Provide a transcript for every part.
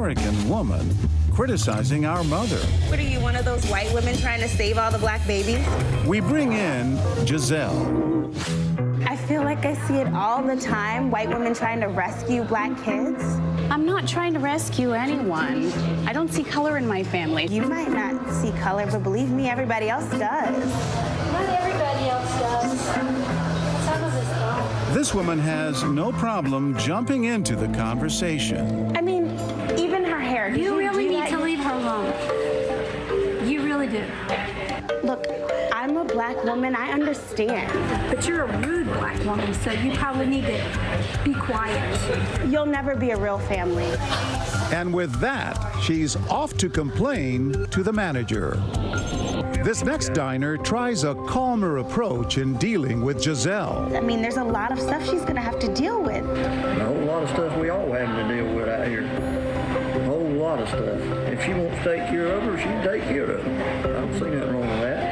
American woman criticizing our mother. What are you, one of those white women trying to save all the black babies? We bring in Giselle. I feel like I see it all the time, white women trying to rescue black kids. I'm not trying to rescue anyone. I don't see color in my family. You might not see color, but believe me, everybody else does. Not everybody else does. Some of us don't. This woman has no problem jumping into the conversation. I mean, even her hair. You really need to leave her alone. You really do. Look, I'm a black woman, I understand. But you're a rude black woman, so you probably need to be quiet. You'll never be a real family. And with that, she's off to complain to the manager. This next diner tries a calmer approach in dealing with Giselle. I mean, there's a lot of stuff she's gonna have to deal with. A whole lot of stuff we all having to deal with out here. A whole lot of stuff. If she wants to take care of her, she can take care of her. I don't see nothing wrong with that.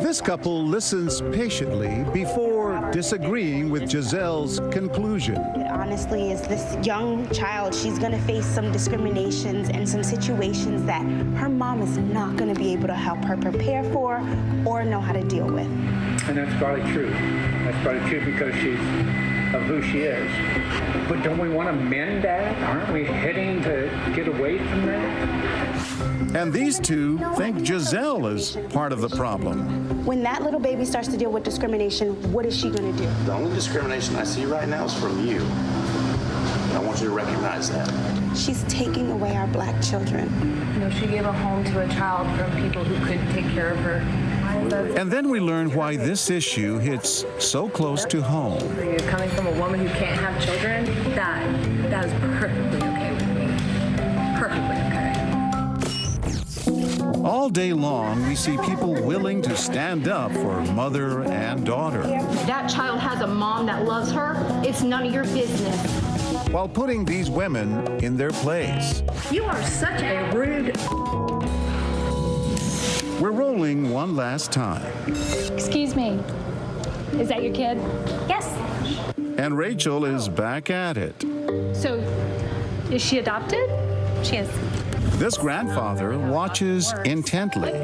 This couple listens patiently before disagreeing with Giselle's conclusion. It honestly is this young child, she's gonna face some discriminations and some situations that her mom is not gonna be able to help her prepare for or know how to deal with. And that's probably true. That's probably true because she's of who she is. But don't we want to mend that? Aren't we heading to get away from that? And these two think Giselle is part of the problem. When that little baby starts to deal with discrimination, what is she gonna do? The only discrimination I see right now is from you. I want you to recognize that. She's taking away our black children. You know, she gave a home to a child from people who couldn't take care of her. And then we learn why this issue hits so close to home. For you, coming from a woman who can't have children, that is perfectly okay with me. Perfectly okay. All day long, we see people willing to stand up for mother and daughter, That child has a mom that loves her. It's none of your business. while putting these women in their place. You are such a rude... We're rolling one last time. Excuse me. Is that your kid? Yes. And Rachel is back at it. So, is she adopted? She is. This grandfather watches intently.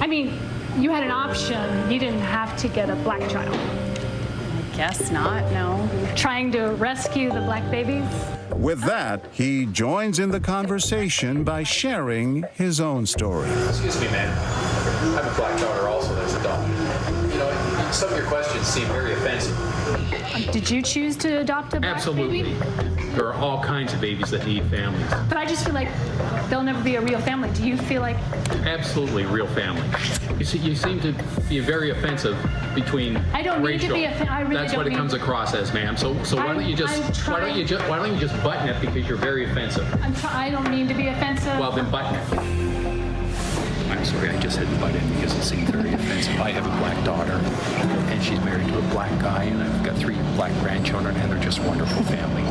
I mean, you had an option. You didn't have to get a black child. I guess not, no. Trying to rescue the black babies? With that, he joins in the conversation by sharing his own story. Excuse me, ma'am. I have a black daughter also that's adopted. You know, some of your questions seem very offensive. Did you choose to adopt a black Absolutely. baby? There are all kinds of babies that need families. But I just feel like they'll never be a real family. Do you feel like... Absolutely real family. You see, you seem to be very offensive between I don't need to racial. be I really That's don't what it mean- comes across as, ma'am. So why don't you just why don't you just button it because you're very offensive? I don't mean to be offensive. Well, then button it. I'm sorry, I just had to butt in because it seemed very offensive. I have a black daughter, and she's married to a black guy, and I've got 3 black grandchildren, and they're just wonderful family.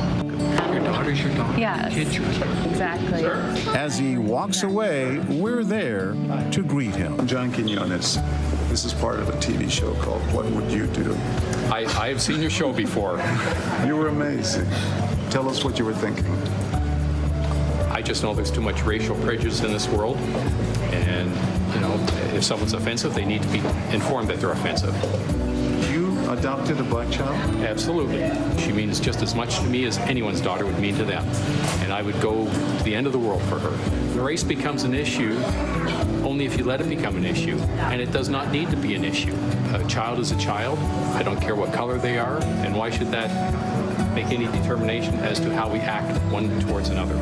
Your daughter's your daughter. Yes. Your kid's yours. Exactly. As he walks away, we're there to greet him. John Quinones. This is part of a TV show called What Would You Do? I have seen your show before. You were amazing. Tell us what you were thinking. I just know there's too much racial prejudice in this world, and, you know, if someone's offensive, they need to be informed that they're offensive. You adopted a black child? Absolutely. She means just as much to me as anyone's daughter would mean to them. And I would go to the end of the world for her. Race becomes an issue only if you let it become an issue. And it does not need to be an issue. A child is a child. I don't care what color they are. And why should that make any determination as to how we act one towards another?